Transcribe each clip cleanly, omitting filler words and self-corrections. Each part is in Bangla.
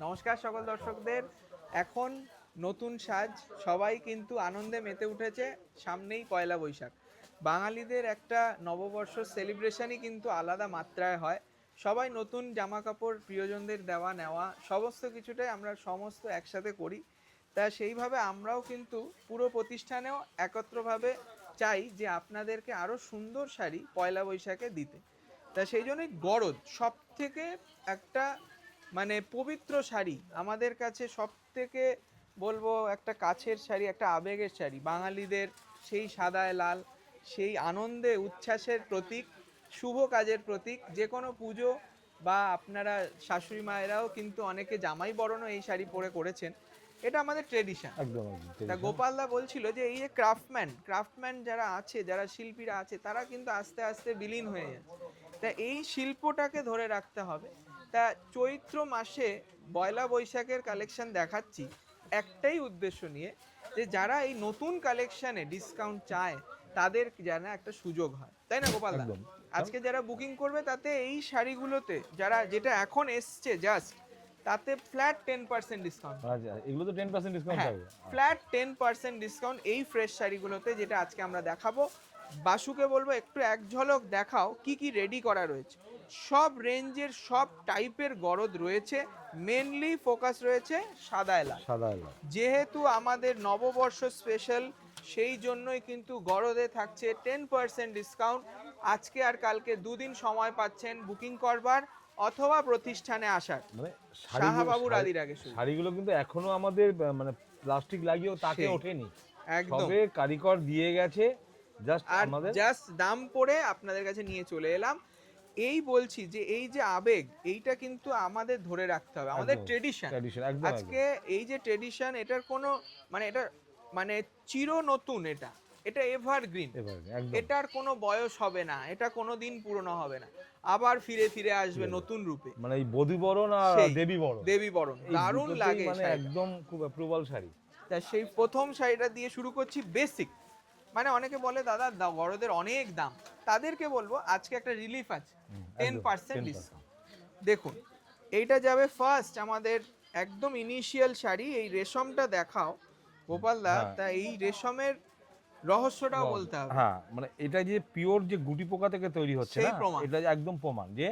নমস্কার সকল দর্শকদের। এখন নতুন সাজ, সবাই কিন্তু আনন্দে মেতে উঠেছে। সামনেই পয়লা বৈশাখ, বাঙালিদের একটা নববর্ষ সেলিব্রেশনই কিন্তু আলাদা মাত্রায় হয়। সবাই নতুন জামা কাপড়, প্রিয়জনদের দেওয়া নেওয়া সমস্ত কিছুটাই আমরা সমস্ত একসাথে করি। তা সেইভাবে আমরাও কিন্তু পুরো প্রতিষ্ঠানেও একত্রভাবে চাই যে আপনাদেরকে আরও সুন্দর শাড়ি পয়লা বৈশাখে দিতে। তা সেই জন্যই গরজ সব থেকে একটা মানে পবিত্র শাড়ি আমাদের কাছে, সব থেকে বলবো একটা কাছের শাড়ি, একটা আবেগের শাড়ি বাঙালিদের। সেই সাদায় লাল, সেই আনন্দে উচ্ছ্বাসের প্রতীক, শুভ কাজের প্রতীক। যে কোনো পুজো বা আপনারা শাশুড়ি মায়েরাও কিন্তু অনেকে জামাই বরণও এই শাড়ি পরে করেছেন। এটা আমাদের ট্রেডিশন। একদম তা গোপালদা বলছিল যে এই যে ক্রাফটম্যান যারা আছে, যারা শিল্পীরা আছে, তারা কিন্তু আস্তে আস্তে বিলীন হয়ে যাচ্ছে। তা এই শিল্পটাকে ধরে রাখতে হবে। তা চৈত্র মাসে পয়লা বৈশাখের কালেকশন দেখাচ্ছি একটাই উদ্দেশ্য নিয়ে, যে যারা এই নতুন কালেকশনে ডিসকাউন্ট চায় তাদের যেন একটা সুযোগ হয়, তাই না গোপালদা? একদম। আজকে যারা বুকিং করবে তাতে এই শাড়িগুলোতে, যারা যেটা এখন এসছে জাস্ট, তাতে ফ্ল্যাট 10% ডিসকাউন্ট। আচ্ছা, এগুলো তো 10% ডিসকাউন্ট হ্যাঁ, থাকবে। ফ্ল্যাট 10% ডিসকাউন্ট এই ফ্রেশ শাড়িগুলোতে, যেটা আজকে আমরা দেখাবো। বাসুকে বলবো একটু এক ঝলক দেখাও কি কি রেডি করা রয়েছে। সব রেঞ্জের সব টাইপের গরদ রয়েছে, মেনলি ফোকাস রয়েছে সাদা এলা। সাদা এলা। যেহেতু আমাদের নববর্ষ স্পেশাল, সেই জন্যই কিন্তু গরদে থাকছে 10% ডিসকাউন্ট। আজকে আর কালকে দুদিন সময় পাচ্ছেন বুকিং করবার অথবা প্রতিষ্ঠানে আসার। মানে শাহাবাবুর আদির আগে শুরু। শাড়িগুলো কিন্তু এখনো আমাদের মানে প্লাস্টিক লাগিয়েও তাকে সেই, ওঠেনি। একদম। সবে কারিগর দিয়ে গেছে, জাস্ট আর আমাদের জাস্ট দাম পড়ে আপনাদের কাছে নিয়ে চলে এলাম। এই বলছি যে এই যে আবেগ, এইটা কিন্তু আমাদের ধরে রাখতে হবে, আমাদের ট্রেডিশন। ট্র্যাডিশন একদম আজকে এই যে ট্রেডিশন, এটার কোনো মানে এটা মানে চির নতুন, এটা এটা এভারগ্রিন। একদম। এটার কোনো বয়স হবে না, এটা কোনো দিন পুরনো হবে না, আবার ফিরে ফিরে আসবে নতুন রূপে। মানে এই বধূ বরণ আর সেই দেবী বরণ, দেবী বরণ এই দারুণ দুটোতেই লাগে মানে শাড়িটা। একদম খুব অ্যাপ্রুভাল শাড়ি। তা সেই প্রথম শাড়িটা দিয়ে শুরু করছি, বেসিক। মানে অনেকে বলে দাদা বড়দের অনেক দাম, তাদেরকে বলবো আজকে একটা রিলিফ আছে, 10% ডিসকাউন্ট। দেখুন, এইটা যাবে ফার্স্ট আমাদের একদম ইনিশিয়াল শাড়ি। এই রেশমটা দেখাও গোপালদা। তা এই রেশমের রহস্যটাও বলতে হবে। হ্যাঁ, মানে এটা যে পিওর যে গুটি পোকা থেকে তৈরি হচ্ছে সেই না, প্রমাণ। এটা একদম প্রমাণ যে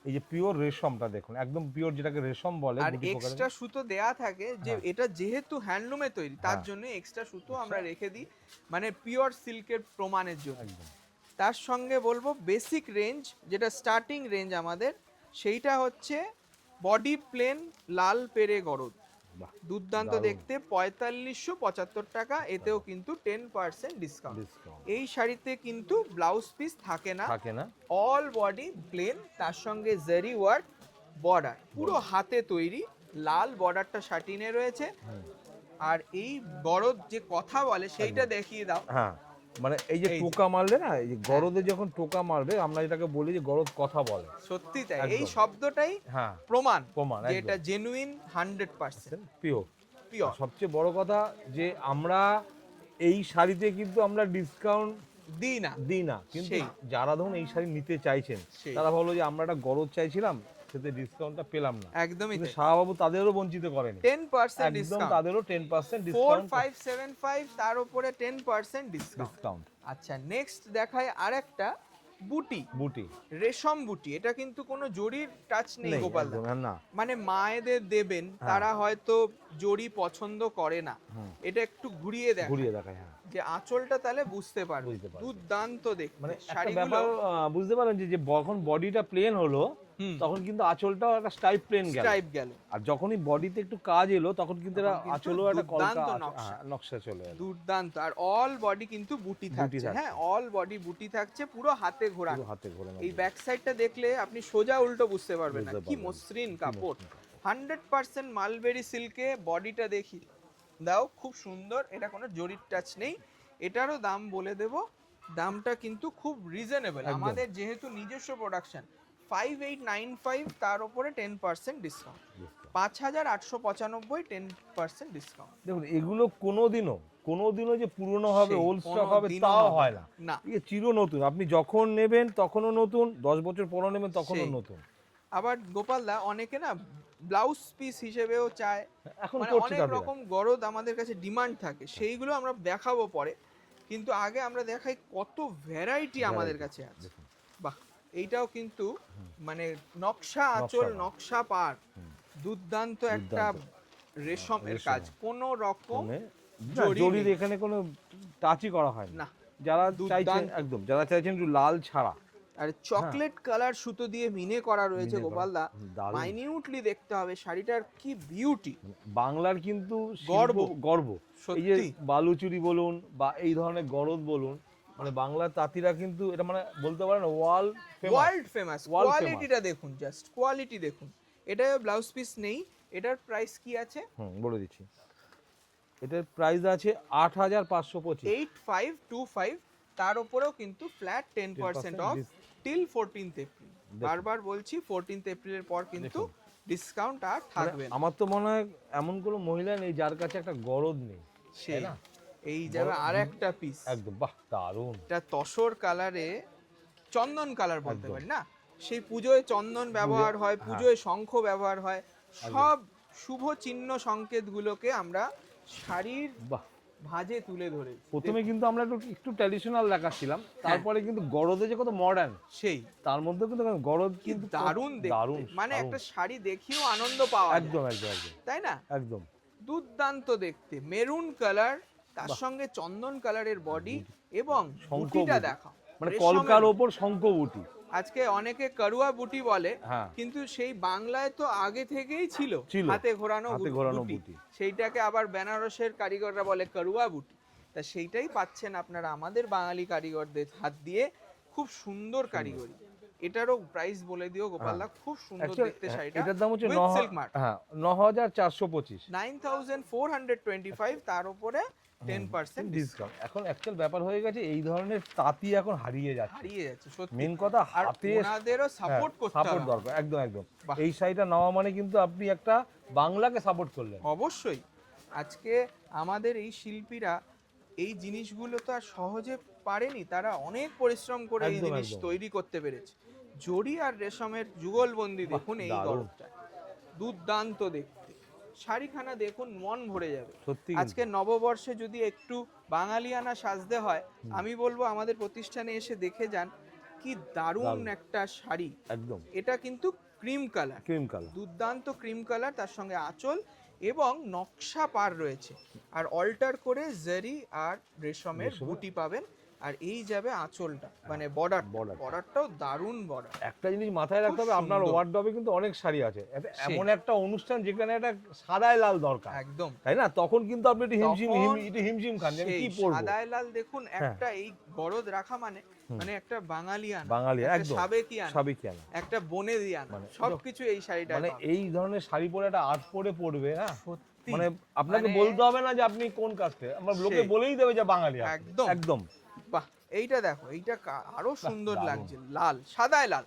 এই যে পিওর রেশমটা দেখুন, একদম পিওর, যেটাকে রেশম বলে আর গুটি পোকা। এক্সট্রা সুতো দেয়া থাকে, যে এটা যেহেতু হ্যান্ডলুমে তৈরি, তার জন্য এক্সট্রা সুতো আমরা রেখে দিই, মানে পিওর সিল্কের প্রমাণের জন্য। একদম। তার সঙ্গে বলবো বেসিক রেঞ্জ, যেটা স্টার্টিং রেঞ্জ আমাদের, সেইটা হচ্ছে বডি প্লেন লাল পেরে গরদ, বাহ, দুর্দান্ত দারুণ। দেখতে, 4575 টাকা। এতেও কিন্তু 10% ডিসকাউন্ট। এই শাড়িতে কিন্তু ব্লাউজ পিস থাকে না, থাকে না। অল বডি প্লেন, তার সঙ্গে জারি ওয়ার্ক বর্ডার, পুরো হাতে তৈরি। লাল বর্ডারটা শাটিনে রয়েছে। আর এই গরদ যে কথা বলে সেইটা দেখিয়ে দাও। হ্যাঁ, মানে এই যে টোকা মারলে না, এই যে গরদে যখন টোকা মারবে, আমরা এটাকে বলি যে গরদ কথা বলে। সত্যি তাই, এই একদম। শব্দটাই হ্যাঁ, প্রমাণ প্রমাণ যে একদম। এটা জেনুইন 100% পিওর। পিওর। সবচেয়ে বড় কথা যে আমরা এই শাড়িতে কিন্তু আমরা ডিসকাউন্ট দিই না, কিন্তু সেই। যারা ধরুন এই শাড়ি নিতে চাইছেন, সেই। তারা ভাবলো যে আমরা একটা গরদ চাইছিলাম, সেতে ডিসকাউন্টটা পেলাম না। একদমই কিন্তু তাই, শাহবাবু তাদেরও বঞ্চিত করেনি, 10% একদম ডিসকাউন্ট। তাদেরও 10% ডিসকাউন্ট। 4575, তার উপরে 10% ডিসকাউন্ট। আচ্ছা, নেক্সট দেখায় আরেকটা বুটি, বুটি রেশম বুটি। এটা কিন্তু কোনো জরির টাচ নেই গোপাল, না। মানে মায়েদের দেবেন, তারা হয়তো জরি পছন্দ করে না, এটা একটু ঘুরিয়ে দেখায়। হ্যাঁ, যে আঁচলটা তাহলে বুঝতে পারবে, দুর্দান্ত দেখতে মানে একটা শাড়িগুলো। ব্যাপার বুঝতে পারেন যে যখন বডিটা প্লেন হলো, তখন কিন্তু আঁচলটাও একটা স্টাইপ প্লেন গেল। আর যখনই বডিতে একটু কাজ এলো, তখন কিন্তু আঁচলও একটা কলকা নকশা চলে এলো। দুর্দান্ত। আর অল বডি কিন্তু বুটি থাকছে। হ্যাঁ, অল বডি বুটি থাকছে, পুরো হাতে ঘোরা। এই ব্যাক সাইডটা দেখলে আপনি সোজা উল্টো বুঝতে পারবেন না, কি মসৃণ কাপড়। 100% মালবেরি সিল্কে বডিটা দেখি দাও, খুব সুন্দর। এটা কোনো জরির টাচ নেই। এটারও দাম বলে দেব, দামটা কিন্তু খুব রিজনেবল, আমাদের যেহেতু নিজস্ব প্রোডাকশন। 5895, তার উপরে 10% ডিসকাউন্ট, 5895, 10% ডিসকাউন্ট। দেখুন, এগুলো কোনোদিনও যে পুরনো হবে, ওল্ড স্টক হবে, তাও হয় না। এই চির নতুন, আপনি যখন নেবেন তখনও নতুন, 10 বছর পরও নেবেন তখনও নতুন। আবার গোপালদা, অনেকে না ব্লাউজ পিস হিসেবেও চায়, এখন মানে করছে অনেক তাদের। রকম গরদ আমাদের কাছে ডিমান্ড থাকে, সেইগুলো আমরা দেখাবো পরে, কিন্তু আগে আমরা দেখাই কত ভ্যারাইটি আমাদের কাছে আছে। বাহ, এইটাও কিন্তু মানে নকশা আঁচল, নকশা পার, দুর্দান্ত একটা রেশমের কাজ, কোনো রকম জরির এখানে কোনো টাচই করা হয় না। যারা চাইছেন একদম, যারা চাইছেন একটু লাল ছাড়া, আর চকলেট কালার সুতো দিয়ে মিনে করা রয়েছে গোপালদা, মাইনিউটলি দেখতে হবে শাড়িটার কি বিউটি। বাংলার কিন্তু গর্ব, গর্ব। এই যে সত্যি বালুচুরি বলুন বা এই ধরনের গরদ বলুন, মানে বাংলার তাঁতিরা কিন্তু এটা মানে বলতে পারেন ওয়ার্ল্ড ফেমাস। কোয়ালিটিটা দেখুন, জাস্ট কোয়ালিটি দেখুন। এটা ব্লাউজ পিস নেই, এটার প্রাইস কি আছে বলে দিচ্ছি। এটার প্রাইস আছে 8525, 8525। তার উপরেও কিন্তু flat 10% of till 14th April. বারবার বলছি 14th এপ্রিলের পর কিন্তু ডিসকাউন্ট আর থাকবে না। আমার তো মনে হয় এমন কোনো মহিলা নেই যার কাছে একটা গরদ নেই, সেই না। এই যাবে আরেকটা পিস, একদম বাহ দারুণ। এটা তসর কালারে চন্দন কালার বলতে পারি না, সেই পুজোয় চন্দন ব্যবহার হয়, পুজোয় শঙ্খ ব্যবহার হয়, সব শুভ চিহ্ন সংকেতগুলোকে আমরা শাড়ির ভাঁজে তুলে ধরে। প্রথমে কিন্তু আমরা একটু ট্র্যাডিশনাল দেখাচ্ছিলাম, তারপরে কিন্তু গরদে যে কত মডার্ন, সেই তার মধ্যে কিন্তু গরদ কিন্তু দারুণ দারুণ, মানে একটা শাড়ি দেখিও আনন্দ পাওয়া যায়। একদম একদম একদম, তাই না? একদম দুর্দান্ত দেখতে, মেরুন কালার, তার সঙ্গে চন্দন কালারের বডি এবং বুটিটা দেখা, মানে কলকার ওপর শঙ্খ বুটি। আজকে অনেকে করুয়া বুটি বলে, কিন্তু সেই বাংলায় তো আগে থেকেই ছিল হাতে ঘোরানো বুটি, সেইটাকে আবার বেনারসের কারিগররা বলে করুয়া বুটি। তা সেইটাই পাচ্ছেন আপনারা আমাদের বাঙালি কারিগরদের হাত দিয়ে, খুব সুন্দর কারিগরি। এটারও প্রাইস বলে দিও গোপালদা, খুব সুন্দর দেখতে শাড়িটা। এটার দাম হচ্ছে 9425, 9425, তার উপরে 10% ডিসকাউন্ট। এখন অ্যাকচুয়াল ব্যাপার হয়ে গেছে এই ধরনের তাঁতি এখন হারিয়ে যাচ্ছে সত্যি মেন কথা, হাতে ওনাদেরও সাপোর্ট দরকার, একদম একদম। এই শাড়িটা নেওয়া মানে কিন্তু আপনি একটা বাংলাকে সাপোর্ট করলেন। অবশ্যই। আজকে আমাদের এই শিল্পীরা এই জিনিসগুলো তো আর সহজে পারেনি, তারা অনেক পরিশ্রম করে এই জিনিস তৈরি করতে পেরেছে। জরি আর রেশমের যুগলবন্দি দেখুন, এই গরমটা দুর্দান্ত দেখতে, শাড়িখানা দেখুন মন ভরে যাবে সত্যি। আজকে নববর্ষে যদি একটু বাঙালিয়ানা সাজতে হয়, আমি বলবো আমাদের প্রতিষ্ঠানে এসে দেখে যান, কি দারুণ একটা শাড়ি। একদম, এটা কিন্তু ক্রিম কালার, দুর্দান্ত ক্রিম কালার, তার সঙ্গে আঁচল এবং নকশা পার রয়েছে, আর অল্টার করে জারি আর রেশমের বুটি পাবেন। আর এই যাবে আঁচলটা, মানে বর্ডারটাও দারুণ বর্ডার। একটা জিনিস মাথায় রাখতে হবে, আপনার ওয়ার্ডরোবে কিন্তু অনেক শাড়ি আছে, এমন একটা অনুষ্ঠান যেখানে একটা সাদায় লাল দরকার, একদম তাই না? তখন কিন্তু আপনি একটু হিমশিম খান যে কি পরবো। সাদায় লাল দেখুন, একটা এই গরদ রাখা মানে একটা বাঙালিয়ানা, একদম সাবেকিয়ানা, একটা বনেদিয়ানা, সবকিছু এই শাড়িটা, মানে এই ধরনের শাড়ি পরে একটা আর্ট পরে পরবে না, সত্যি মানে আপনাকে বলতে হবে না যে আপনি কোন কাস্টে, আমরা লোকে বলেই দেবে যে বাঙালি। একদম একদম। বাহ, এইটা দেখো, এইটা আরো সুন্দর লাগছে, লাল সাদায় লাল,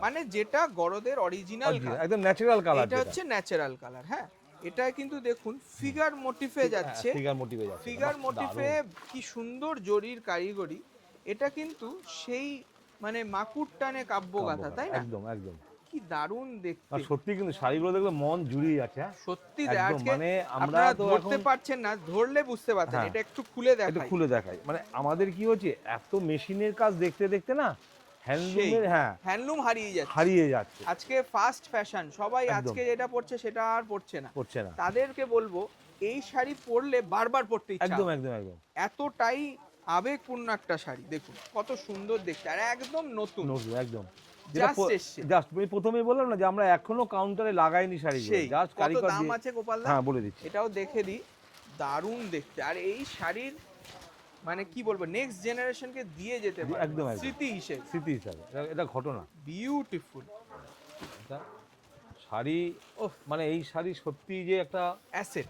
মানে যেটা গরদের অরিজিনাল একদম ন্যাচারাল কালার, এটা হচ্ছে ন্যাচারাল কালার। হ্যাঁ, এটা কিন্তু দেখুন ফিগার মোটিফে যাচ্ছে, ফিগার মোটিফে কি সুন্দর জরির কারিগরি। এটা কিন্তু সেই মানে মাকুর টানে কাব্যগাথা, তাই না? একদম একদম, কি দারুণ দেখতে। আর সত্যি কিন্তু শাড়িগুলো দেখলে মন জুড়িয়ে যাচ্ছে। সত্যি, আজকে মানে আমরা তো ধরতে পারছেন না, ধরলে বুঝতে পারতেন। এটা একটু খুলে দেখাই, মানে আমাদের কি হচ্ছে, এত মেশিনের কাজ দেখতে দেখতে না হ্যান্ডলুমের হ্যান্ডলুম হারিয়ে যাচ্ছে। আজকে ফাস্ট ফ্যাশন, সবাই আজকে যেটা পড়ছে সেটা আর পড়ছে না। তাদেরকে বলবো এই শাড়ি পরলে বারবার পরতে ইচ্ছা, একদম একদম একদম, এতটাই আবেগপূর্ণ একটা শাড়ি। দেখুন কত সুন্দর দেখতে, আর একদম নতুন একদম। জাস্ট প্রথমেই বললাম না যে আমরা এখনো কাউন্টারে লাগাইনি শাড়িগুলো, জাস্ট কারিগর দাম আছে গোপালদা, হ্যাঁ বলে দিচ্ছি, এটাও দেখে দিই। দারুণ দেখতে, আর এই শাড়ির মানে কি বলবো, নেক্সট জেনারেশনকে দিয়ে যেতে পারে একদম স্মৃতি হিসেবে, এটা ঘটনা। বিউটিফুল শাড়ি, মানে এই শাড়ি সত্যি যে একটা অ্যাসেট,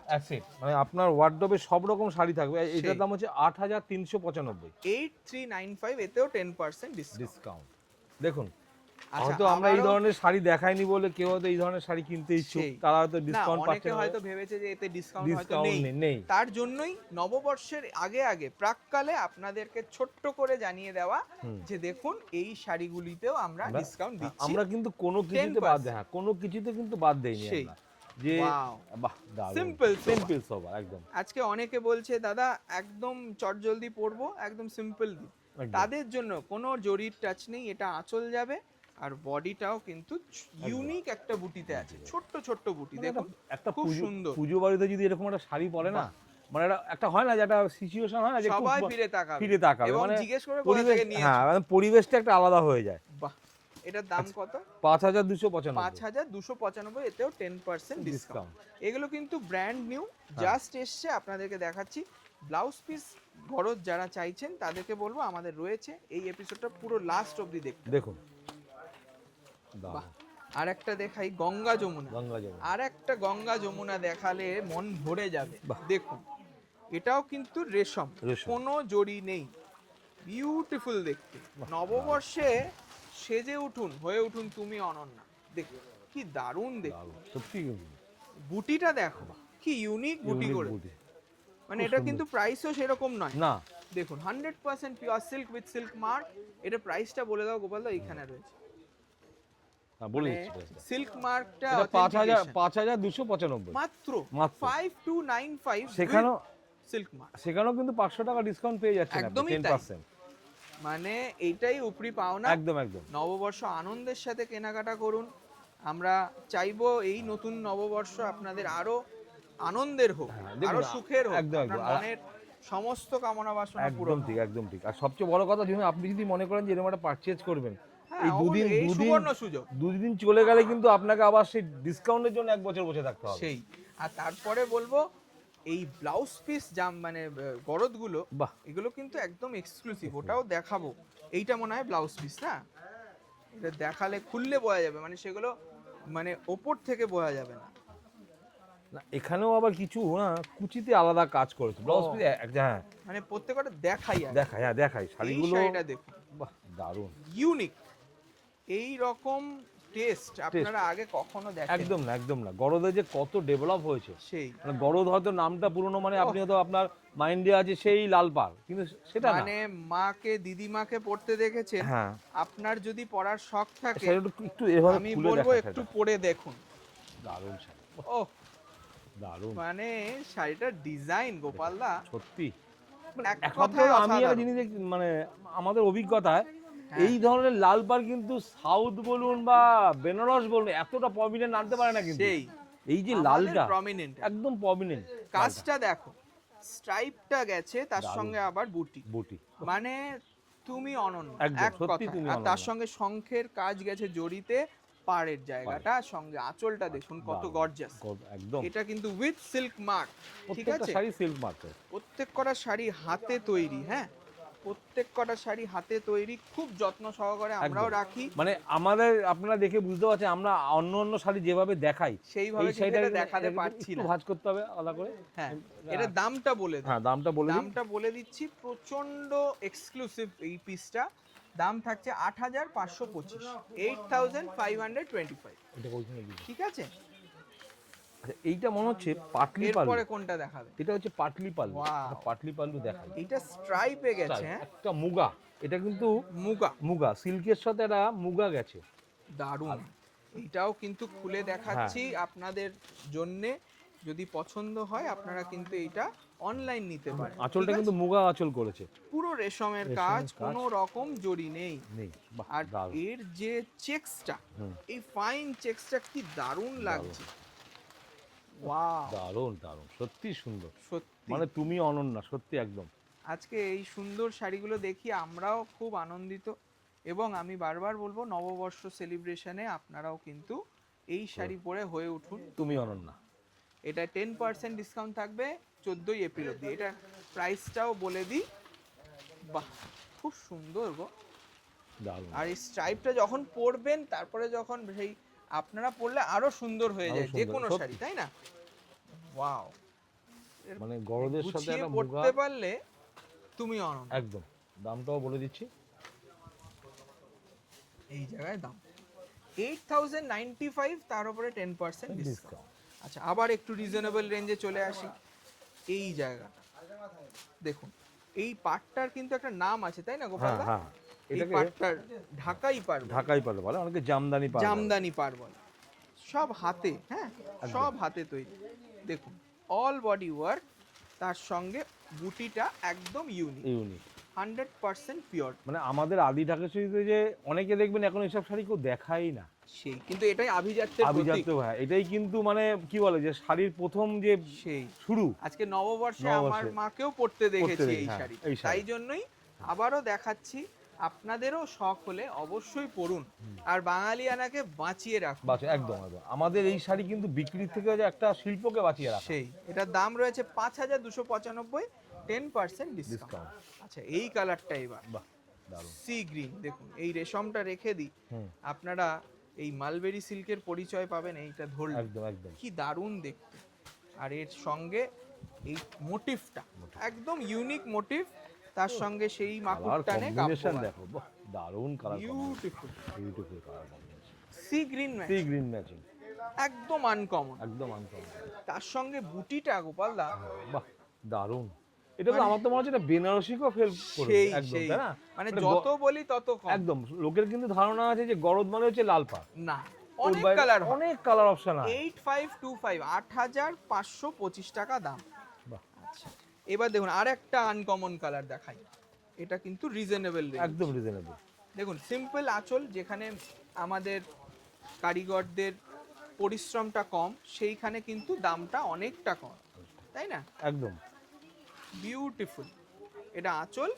মানে আপনার ওয়ার্ডরোবে সব রকম শাড়ি থাকবে। এটার দাম হচ্ছে 8395, 8395, এতেও 10% ডিসকাউন্ট। দেখুন হয়তো আমরা এই ধরনের শাড়ি দেখাইনি বলে কেউ হয়তো এই ধরনের শাড়ি কিনতে ইচ্ছুক, তারা হয়তো ডিসকাউন্ট পাচ্ছে, অনেকে হয়তো ভেবেছে যে এতে ডিসকাউন্ট হয়তো নেই। তার জন্যই নববর্ষের আগে আগে প্রাককালে আপনাদেরকে ছোট্ট করে জানিয়ে দেওয়া যে দেখুন এই শাড়িগুলিতেও আমরা ডিসকাউন্ট দিচ্ছি। আমরা কিন্তু কোনো কিছুতে বাদ দেই না, কোনো কিছুতে কিন্তু বাদ দেইনি আমরা। যে Wow! বাহ দারুণ, সিম্পল সিম্পল সোবার একদম আজকে অনেকে বলছে দাদা একদম চটজলদি পরবো, একদম সিম্পল দিন, একদম। তাদের জন্য কোনো জরির টাচ নেই, এটা আঁচল যাবে আর বডিটাও কিন্তু ইউনিক একটা বুটিতে আছে, ছোট্ট ছোট্ট বুটি মানে দেখুন, একটা খুব সুন্দর। পুজো বাড়িতে যদি এরকম একটা শাড়ি পরে না, মানে একটা হয় না যে একটা সিচুয়েশন হয় না যে খুব সবাই ফিরে তাকাবে ফিরে তাকাবে, এবং মানে জিজ্ঞেস করবে কোথা পরিবেশ, থেকে নিয়েছো। হ্যাঁ মানে পরিবেশটা একটা আলাদা হয়ে যায়। বাহ, এটার দাম কত? 5295। 5295, এতেও 10% ডিসকাউন্ট। ডিসকাউন্ট। এগুলো কিন্তু ব্র্যান্ড নিউ, হ্যাঁ। জাস্ট এসছে, আপনাদেরকে দেখাচ্ছি। ব্লাউজ পিস গরজ যারা চাইছেন তাদেরকে বলবো আমাদের রয়েছে, এই এপিসোডটা পুরো লাস্ট অবধি দেখতে। দেখুন বাহ, আর একটা দেখাই গঙ্গা যমুনা, গঙ্গা যমুনা, আর একটা গঙ্গা যমুনা দেখালে মন ভরে যাবে। বাহ। দেখুন এটাও কিন্তু রেশম, রেশম। কোনো জড়ি নেই, বিউটিফুল দেখতে। নববর্ষে সেজে উঠুন, হয়ে উঠুন তুমি অনন্যা। দেখুন কি দারুণ দেখতে, দারুণ, সত্যি কিন্তু বুটিটা দেখো কি ইউনিক বুটি ইউনিক করে, বুটি। মানে খুব এটা সুন্দর। কিন্তু প্রাইসও সেরকম নয়। না দেখুন 100% pure silk with silk mark. এটা প্রাইসটা বলে দাও গোপাল দা, এইখানে রয়েছে হ্যাঁ, বলে মানে দিচ্ছি price টা। সিল্ক মার্কটা এটা 5295 মাত্র মাত্র। 5295, সেখানেও সিল্ক মার্ক। সেখানেও কিন্তু 500 টাকা ডিসকাউন্ট পেয়ে যাচ্ছেন আপনি, একদমই তাই। 10%। মানে এইটাই উপরি পাওনা। একদম একদম নববর্ষ আনন্দের সাথে কেনাকাটা করুন, আমরা চাইবো এই নতুন নববর্ষ আপনাদের আরো আনন্দের হোক, হ্যাঁ, দেখুন, আরো সুখের হোক, একদম, আপনার একদম। মনের সমস্ত কামনা বাসনা একদম পূরণ ঠিক, হোক। একদম ঠিক। আর সবচেয়ে বড় কথা, যদি আপনি যদি মনে করেন যে এরকম একটা পারচেজ করবেন, হ্যাঁ, এই দুদিন এই সুবর্ণ সুযোগ। দুদিন চলে গেলে কিন্তু আপনাকে আবার সেই ডিসকাউন্টের জন্য 1 বছর বসে থাকতে হবে। সেই, আর তারপরে বলবো এই ব্লাউজ পিস মানে গরদগুলো, বাহ। এগুলো কিন্তু একদম এক্সক্লুসিভ, ওটাও দেখাবো। এইটা মনে হয় ব্লাউজ পিস না, এটা দেখালে খুললে বোঝা যাবে, মানে সেগুলো মানে ওপর থেকে বোঝা যাবে না। না, এখানেও আবার কিছু না কুচিতে আলাদা কাজ করেছে ব্লাউজ পিস। হ্যাঁ, মানে প্রত্যেকটা দেখাই আর দেখাই, হ্যাঁ দেখাই এই শাড়িগুলো। শাড়িটা দেখুন, বাহ দারুণ, ইউনিক, এই রকম টেস্ট আপনারা আগে কখনো দেখেন। একদম না, একদম না। গরদে যে কত ডেভেলপ হয়েছে, সেই মানে গরদ হয়তো নামটা পুরনো, মানে আপনি হয়তো আপনার মাইন্ডে আছে সেই লাল পাড়, কিন্তু সেটা না। মানে মাকে দিদিমাকে পড়তে দেখেছেন, হ্যাঁ, আপনার যদি পড়ার শখ থাকে সেটা একটু এভাবে আমি খুলে বলবো দেখা একটু সেটা। পরে দেখুন। দারুণ শাড়ি, ও দারুণ মানে শাড়িটার ডিজাইন গোপালদা সত্যি। এক একমাত্র কথায় আমি একটা অসাধারণ। জিনিস মানে আমাদের অভিজ্ঞতায়, হ্যাঁ। এই ধরনের লাল পাড় কিন্তু সাউথ বলুন বা বেনারস বলুন এতটা প্রমিনেন্ট আনতে পারে না কিন্তু। সেই এই যে লালটা প্রমিনেন্ট, একদম প্রমিনেন্ট। কাজটা দেখো, স্ট্রাইপটা গেছে, তার দারুণ। সঙ্গে আবার বুটি, বুটি, মানে তুমি অনন্য একদম, এক সত্যি কথা। তুমি আর তার অনন্য। সঙ্গে শঙ্খের কাজ গেছে জড়িতে, পাড়ের জায়গাটা, সঙ্গে আঁচলটা দেখুন কত দারুণ, গর্জাস। একদম এটা কিন্তু উইথ সিল্ক মার্ক, ঠিক প্রত্যেকটা আছে? শাড়ি সিল্ক মার্কে। প্রত্যেক কটা শাড়ি হাতে তৈরি, হ্যাঁ প্রত্যেক কটা শাড়ি হাতে তৈরি, খুব যত্ন সহকারে আমরাও একদম। রাখি, মানে আমাদের, আপনারা দেখে বুঝতে পারছেন আমরা অন্য অন্য শাড়ি যেভাবে দেখাই সেইভাবে এই কিন্তু শাড়িটা এটা দেখাতে পারছি একটু না। ভাঁজ করতে হবে আলাদা করে। হ্যাঁ, এটা দামটা বলে দাও। হ্যাঁ, দামটা বলে দিই। দামটা বলে দিচ্ছি, প্রচন্ড এক্সক্লুসিভ এই পিসটা, দাম থাকছে 8525, 8525, এটা ওইখানে দিই। ঠিক আছে? আচ্ছা, এইটা মনে হচ্ছে পাটলি পাল্লু। এরপরে কোনটা দেখাবে? এটা হচ্ছে পাটলি পাল্লু। Wow! একটা পাটলি পাল্লু দেখাই। এটা স্ট্রাইপে গেছে, হ্যাঁ একটা মুগা, এটা কিন্তু মুগা, মুগা সিল্কের সাথে একটা মুগা গেছে। দারুণ। এটাও কিন্তু খুলে দেখাচ্ছি আপনাদের জন্যে, যদি পছন্দ হয় আপনারা কিন্তু এইটা অনলাইন নিতে পারেন। আঁচলটা ঠিক কিন্তু আছে? মুগা আঁচল করেছে। পুরো রেশমের রেশমের কাজ, কাজ। কোনো রকম জড়ি নেই। নেই, বাহ আর দারুণ। এর যে চেকসটা, হুম, এই ফাইন চেকসটা কি দারুণ লাগছে। ওয়াও, দারুণ দারুণ, সত্যি সুন্দর। সত্যি মানে তুমি অনন্যা, সত্যি একদম। আজকে এই সুন্দর শাড়িগুলো দেখি আমরাও খুব আনন্দিত, এবং আমি বারবার বলবো নববর্ষ সেলিব্রেশনে আপনারাও কিন্তু এই শাড়ি পরে হয়ে উঠুন তুমি অনন্যা। এটা 10% ডিসকাউন্ট থাকবে 14ই এপ্রিল অবধি। এটা প্রাইসটাও বলে দিই, বাহ খুব সুন্দর গো। দারুণ। আর এই স্ট্রাইপটা যখন পরবেন, তারপরে যখন সেই আপনারা পরলে আরো সুন্দর হয়ে আরো যায় যে সুন্দর, কোনো সত্যি। শাড়ি, তাই না? ওয়াও, মানে গরদের সাথে গুছিয়ে একটা মুগা, পরতে পারলে তুমি অনন্য। একদম। দামটাও বলে দিচ্ছি, এই জায়গায় দাম 8095, তার উপরে 10% ডিসকাউন্ট। ডিসকাউন্ট। আচ্ছা, আবার একটু রিজনেবল রেঞ্জে চলে আসি। এই জায়গাটা দেখুন, এই পাটটার কিন্তু একটা নাম আছে, তাই না গোপাল হ্যাঁ দা? হ্যাঁ, এই এটাকে পাটটার ঢাকাই পাড় বলে। ঢাকাই পাল্লু বলে, অনেকে জামদানি পাল্লু বলে। জামদানি পাড় বলে। সব হাতে, হ্যাঁ সব হাতে তৈরি। দেখুন অল বডি ওয়ার্ক, তার সঙ্গে বুটিটা একদম ইউনিক, 100% পিওর। মানে আমাদের আদি ঢাকেশ্বরীতে যে অনেকে দেখবেন এখন এসব শাড়ি কেউ দেখাই না, সেই কিন্তু এটাই আভিজাত্যের প্রতীক। আভিজাত্য ভাই, এটাই কিন্তু মানে কি বলে যে শাড়ির প্রথম যে সেই শুরু। আজকে নববর্ষে আমার মাকেও পড়তে দেখেছি এই শাড়ি, তাই জন্যই আবারও দেখাচ্ছি। আপনাদেরও শখ হলে অবশ্যই পরুন, আর বাঙালিয়ানাকে বাঁচিয়ে রাখুন। একদম একদম, আমাদের এই শাড়ি কিন্তু বিক্রির থেকে যে একটা শিল্পকে বাঁচিয়ে রাখে। সেই এটার দাম রয়েছে 5295, 10% ডিসকাউন্ট। আচ্ছা এই কালারটা এবার বাহ দারুণ, সি গ্রিন। দেখুন এই রেশমটা রেখে দিই, আপনারা এই মালবেরি সিল্কের পরিচয় পাবেন এইটা ধরলে। একদম একদম, কি দারুণ দেখতে। আর এর সঙ্গে এই মোটিভটা একদম ইউনিক মোটিভ, তার সঙ্গে সেই মাকুর টানে কম্বিনেশন দেখো, বাহ দারুণ colour, beautiful beautiful colour combination, sea green match, sea green matching, একদম আনকমন, একদম আনকমন। তার সঙ্গে বুটিটা গোপাল দা, বাহ দারুণ। এটা তো আমার তো মনে হচ্ছে এটা বেনারসিকেও ফেল করবে সেই একদম, সেই তাই না? মানে যত বলি তত কম। একদম, লোকের কিন্তু ধারণা আছে যে গরদ মানে হচ্ছে লাল পাড়, না অনেক কালার, অনেক কালার অপশন আছে। 8525, 8525 টাকা দাম। বাহ আচ্ছা এবার দেখুন আর একটা আনকমন কালার দেখাই, এটা কিন্তু রিজনেবল, একদম রিজনেবল। দেখুন সিম্পল আঁচল, যেখানে আমাদের কারিগরদের পরিশ্রমটা কম, সেইখানে কিন্তু দামটা অনেকটা কম, তাই না? একদম বিউটিফুল, এটা আঁচল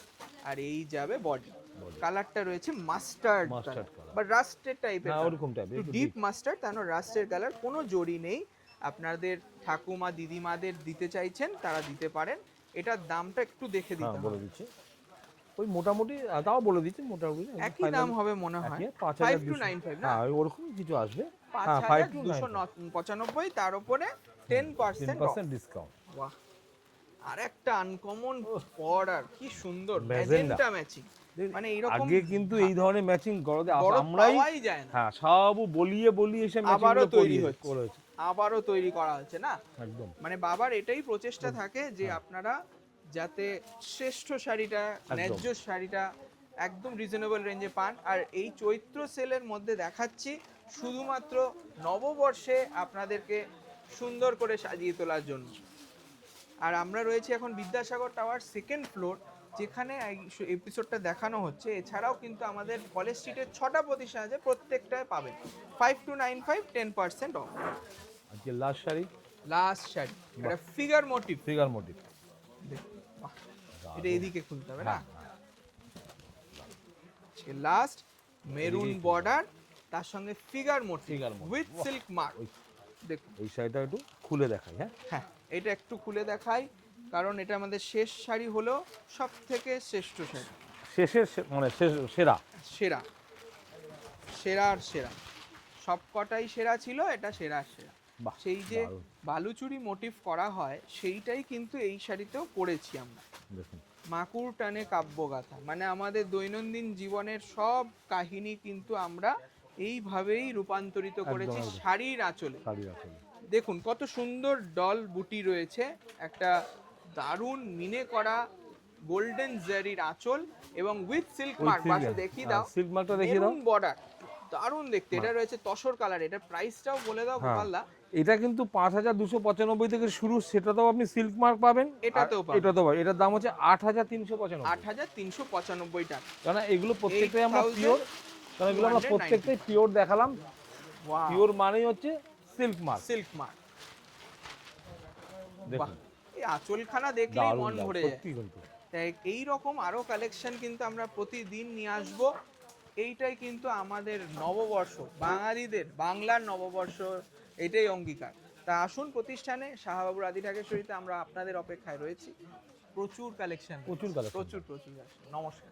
আর এই যাবে বডি। কালারটা রয়েছে মাস্টার্ড কালার বা রাস্টেড টাইপের, না ওরকম টাইপের, ডিপ মাস্টার্ড, তার রাস্টের কালার। কোনো জড়ি নেই, আপনাদের ঠাকুমা দিদিমাদের দিতে চাইছেন তারা দিতে পারেন। এটার দামটা একটু দেখে দিতে বলে দিচ্ছি, ওই মোটামুটি তাও বলে দিচ্ছি, মোটামুটি একই দাম হবে মনে হয়, 5295 না, হ্যাঁ ওরকম কিছু আসবে, 5295, তার উপরে 10% ডিসকাউন্ট। বাহ আর একটা আনকমন বর্ডার, কি সুন্দর ম্যাজেন্টা ম্যাচিং, মানে এইরকম আগে কিন্তু এই ধরনের ম্যাচিং গরদে আমরাই যায় না, হ্যাঁ সব বলিয়ে বলিয়ে এসে ম্যাচিং আবারও তৈরি করেছে, আবারও তৈরি করা হচ্ছে না একদম। মানে বাবার এটাই প্রচেষ্টা থাকে যে আপনারা যাতে শ্রেষ্ঠ শাড়িটা, ন্যায্য শাড়িটা একদম রিজনেবল রেঞ্জে পান। আর এই চৈত্র সেলের মধ্যে দেখাচ্ছি শুধুমাত্র নববর্ষে আপনাদেরকে সুন্দর করে সাজিয়ে তোলার জন্য। আর আমরা রয়েছি এখন বিদ্যাসাগর টাওয়ার সেকেন্ড ফ্লোর, যেখানে এই এপিসোডটা দেখানো হচ্ছে। এছাড়াও কিন্তু আমাদের কলেজ স্ট্রিটের 6টা প্রতিষ্ঠান আছে, প্রত্যেকটায় পাবেন 5295, 10% অফ। আজকে লাস্ট শাড়ি, এটা ফিগার মোটিভ, দেখুন বাহ, এটা এদিকে খুলতে হবে না, লাস্ট মেরুন বর্ডার, তার সঙ্গে figure motif with silk mark. দেখুন এই শাড়িটা একটু খুলে দেখাই, হ্যাঁ এটা একটু খুলে দেখাই, কারণ এটা আমাদের শেষ শাড়ি হলো সব থেকে শ্রেষ্ঠ শাড়ি, শেষের মানে সেরা সেরা, সেরার সেরা, সব কটাই সেরা ছিল, এটা সেরার সেরা। সেই যে বালুচুরি মোটিভ করা হয় সেইটাই কিন্তু এই শাড়িতেও করেছি আমরা। দেখুন মাকুর টানে কাব্যগাথা, মানে আমাদের দৈনন্দিন জীবনের সব কাহিনী কিন্তু আমরা এইভাবেই রূপান্তরিত করেছি শাড়ির আঁচলে। দেখুন কত সুন্দর ডল বুটি রয়েছে, একটা দারুণ মিনে করা গোল্ডেন জারির আঁচল এবং উইথ সিল্ক মার্ক। বাসু দেখিয়ে দাও, সিল্ক মার্কটা দেখিয়ে দাও, বর্ডার দারুণ দেখতে। এটা রয়েছে তসর কালার, এটা প্রাইসটাও বলে দাও গোপালদা। এটা কিন্তু 5295 থেকে শুরু, সেটাতেও আপনি সিল্ক মার্ক পাবেন, এটাতেও পাবেন। এটার দাম হচ্ছে 8395, 8395 টাকা। কারণ এগুলো প্রত্যেকটাই আমরা পিওর, কারণ এগুলো আমরা প্রত্যেকটাই পিওর দেখালাম। পিওর মানেই হচ্ছে সিল্ক মার্ক, দেখুন এই আঁচলখানা দেখলেই মন ভরে যায়। তাই এই রকম আরো কালেকশন কিন্তু আমরা প্রতিদিন নিয়ে আসব। এইটাই কিন্তু আমাদের নববর্ষ, বাঙালিদের বাংলার নববর্ষ, এটাই অঙ্গীকার। তা আসুন প্রতিষ্ঠানে, শাহবাবুর আদি ঢাকেশ্বরীতে আমরা আপনাদের অপেক্ষায় রয়েছি। প্রচুর কালেকশন, প্রচুর। নমস্কার।